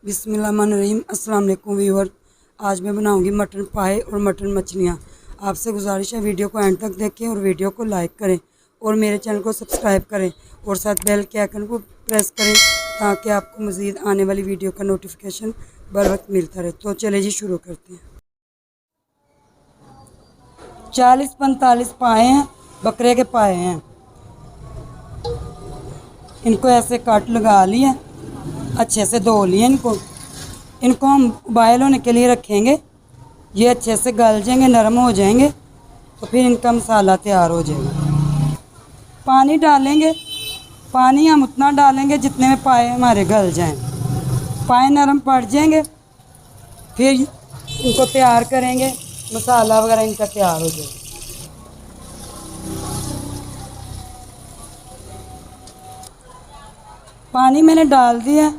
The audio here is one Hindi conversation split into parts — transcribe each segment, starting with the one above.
बिस्मिल्लाहिर्रहमानिर्रहीम। अस्सलाम वालेकुम व्यूअर। आज मैं बनाऊंगी मटन पाए और मटन मछलियाँ। आपसे गुजारिश है वीडियो को एंड तक देखें और वीडियो को लाइक करें और मेरे चैनल को सब्सक्राइब करें और साथ बेल के आइकन को प्रेस करें ताकि आपको मज़ीद आने वाली वीडियो का नोटिफिकेशन बर वक्त मिलता रहे। तो चले जी शुरू करते हैं। 40-45 पाए हैं, बकरे के पाए हैं। इनको ऐसे कट लगा लिया, अच्छे से धो लिए इनको हम बॉयल होने के लिए रखेंगे। ये अच्छे से गल जाएंगे, नरम हो जाएंगे तो फिर इनका मसाला तैयार हो जाएगा। पानी डालेंगे, पानी हम उतना डालेंगे जितने में पाए हमारे गल जाएं। पाए नरम पड़ जाएंगे फिर इनको तैयार करेंगे, मसाला वगैरह इनका तैयार हो जाएगा। पानी मैंने डाल दिया,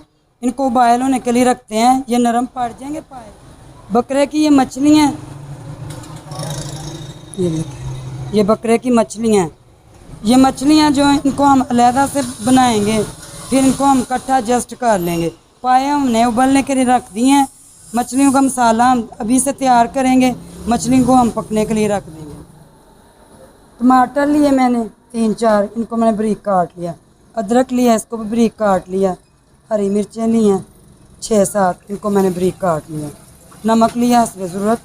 इनको बॉयल होने के लिए रखते हैं। ये नरम पड़ जाएंगे पाए। बकरे की ये मछलियाँ, ये देखिए, ये बकरे की मछलियाँ। ये मछलियाँ जो हैं इनको हम अलहदा से बनाएंगे, फिर इनको हम इकट्ठा एडजस्ट कर लेंगे। पाए हमने उबलने के लिए रख दिए हैं। मछलियों का मसाला हम अभी से तैयार करेंगे, मछली को हम पकने के लिए रख देंगे। टमाटर लिए मैंने 3-4, इनको मैंने बारीक काट लिया। अदरक लिया, इसको भी बारीक काट लिया। हरी मिर्चें ली हैं 6-7, इनको मैंने बारीक काट लिया। नमक लिया हस्बे ज़रूरत,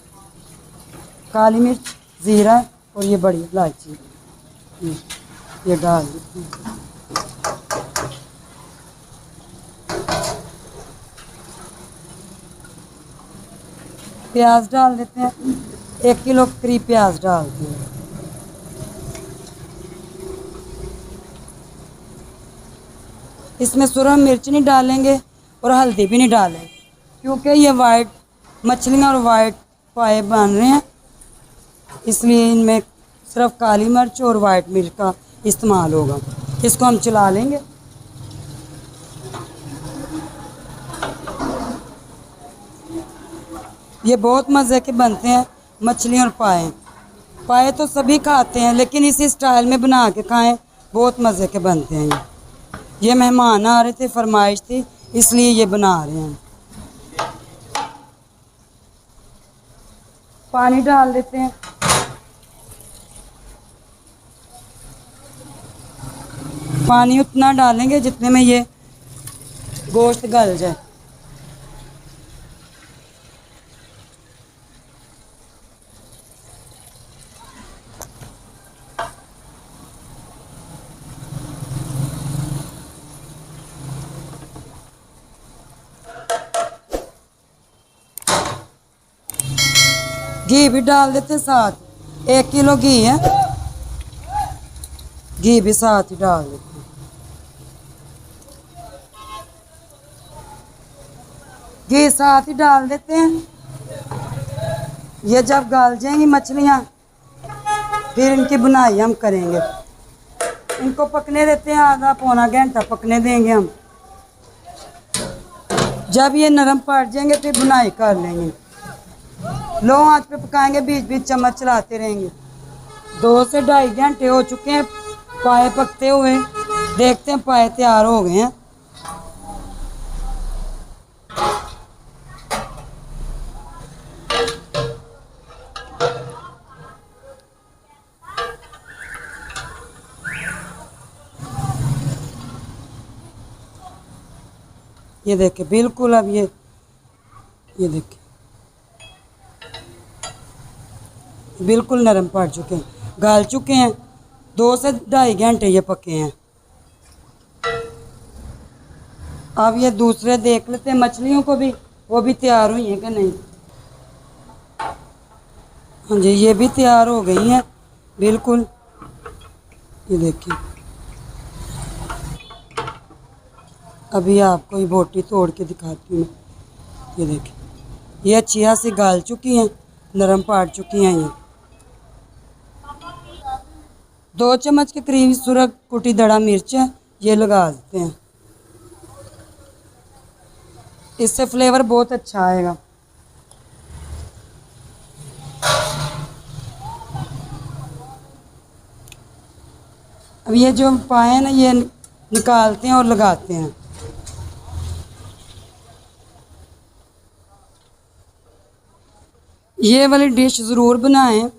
काली मिर्च, ज़ीरा और ये बड़ी इलायची ये डाल देते हैं। प्याज डाल देते हैं, 1 किलो करीब प्याज डालते हैं। इसमें सुरख मिर्च नहीं डालेंगे और हल्दी भी नहीं डालेंगे क्योंकि ये वाइट मछलियाँ और वाइट पाए बन रहे हैं, इसलिए इनमें सिर्फ काली मिर्च और वाइट मिर्च का इस्तेमाल होगा। इसको हम चला लेंगे। ये बहुत मज़े के बनते हैं मछली और पाए। पाए तो सभी खाते हैं लेकिन इसी स्टाइल में बना के खाएं, बहुत मज़े के बनते हैं। ये मेहमान आ रहे थे, फरमाइश थी, इसलिए ये बना रहे हैं। पानी डाल देते हैं। पानी उतना डालेंगे जितने में ये गोश्त गल जाए। घी भी डाल देते साथ, 1 किलो घी है, घी भी साथ ही डाल देते हैं। घी साथ ही डाल देते हैं। ये जब गल जाएंगी मछलियाँ फिर इनकी बुनाई हम करेंगे। इनको पकने देते हैं, आधा पौना घंटा पकने देंगे हम। जब ये नरम पड़ जाएंगे फिर बुनाई कर लेंगे। लो आंच पे पकाएंगे, बीच बीच चम्मच चलाते रहेंगे। 2 से 2.5 घंटे हो चुके हैं पाए पकते हुए। देखते हैं पाए तैयार हो गए हैं। ये देखिए बिल्कुल अब ये देखिए बिल्कुल नरम पड़ चुके हैं, गल चुके हैं। 2 से 2.5 घंटे ये पके हैं। अब ये दूसरे देख लेते हैं मछलियों को भी, वो भी तैयार हुई हैं कि नहीं। हाँ जी, ये भी तैयार हो गई हैं बिल्कुल। ये देखिए, अभी आपको ये बोटी तोड़ के दिखाती हूँ मैं। ये देखिए, ये अच्छी से गल चुकी हैं, नरम पड़ चुकी हैं। ये 2 चम्मच के करीब सुरख कुटी दड़ा मिर्च है, ये लगा देते हैं। इससे फ्लेवर बहुत अच्छा आएगा। अब ये जो पाए हैं ना, ये निकालते हैं और लगाते हैं। ये वाली डिश ज़रूर बनाएं।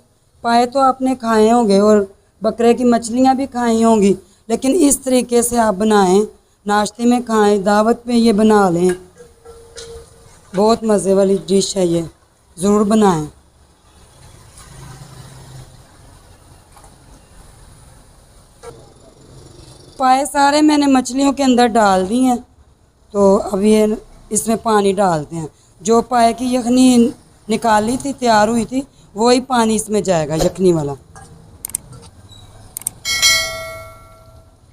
पाए तो आपने खाए होंगे और बकरे की मछलियाँ भी खाई होंगी, लेकिन इस तरीके से आप बनाएं, नाश्ते में खाएं, दावत में ये बना लें। बहुत मज़े वाली डिश है, ये ज़रूर बनाएं। पाए सारे मैंने मछलियों के अंदर डाल दी हैं, तो अब ये इसमें पानी डालते हैं। जो पाए की यखनी निकाली थी, तैयार हुई थी, वही पानी इसमें जाएगा, यखनी वाला।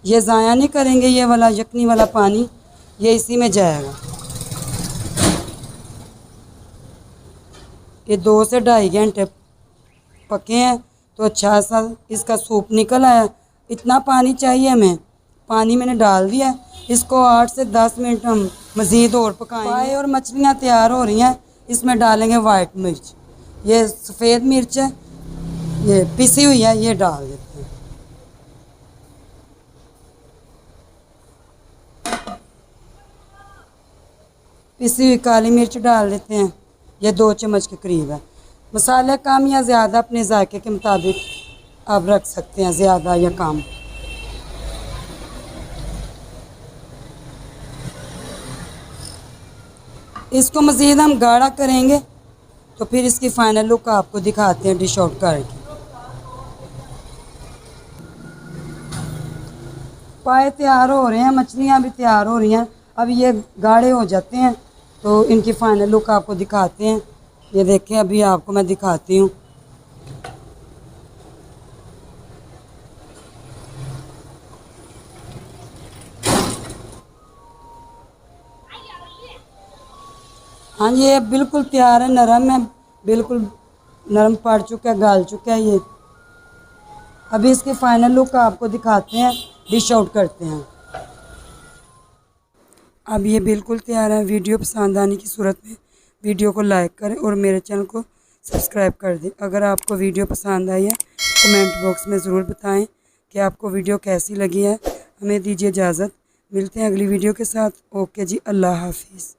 ये ज़ाया नहीं करेंगे, ये वाला यखनी वाला पानी ये इसी में जाएगा। ये 2 से 2.5 घंटे पके हैं तो अच्छा सा इसका सूप निकल आया। इतना पानी चाहिए हमें, पानी मैंने डाल दिया। इसको 8 से 10 मिनट हम मज़ीद और पकाएंगे। पाए और मछलियाँ तैयार हो रही हैं। इसमें डालेंगे वाइट मिर्च, ये सफ़ेद मिर्च है, ये पिसी हुई है, ये डाल देते हैं। पिसी हुई काली मिर्च डाल देते हैं, ये 2 चम्मच के करीब है। मसाले कम या ज़्यादा अपने जायके के मुताबिक आप रख सकते हैं, ज़्यादा या कम। इसको मज़ीद हम गाढ़ा करेंगे तो फिर इसकी फ़ाइनल लुक आपको दिखाते हैं डिश आउट करके। पाए तैयार हो रहे हैं, मछलियाँ भी तैयार हो रही हैं। अब ये गाढ़े हो जाते हैं तो इनकी फ़ाइनल लुक आपको दिखाते हैं। ये देखें, अभी आपको मैं दिखाती हूँ। हाँ, ये बिल्कुल तैयार है, नरम है, बिल्कुल नरम पड़ चुका है, गल चुका है ये। अभी इसकी फ़ाइनल लुक आपको दिखाते हैं, डिश आउट करते हैं। अब ये बिल्कुल तैयार है। वीडियो पसंद आने की सूरत में वीडियो को लाइक करें और मेरे चैनल को सब्सक्राइब कर दें। अगर आपको वीडियो पसंद आई है कमेंट बॉक्स में ज़रूर बताएं कि आपको वीडियो कैसी लगी है। हमें दीजिए इजाज़त, मिलते हैं अगली वीडियो के साथ। ओके जी, अल्लाह हाफिज़।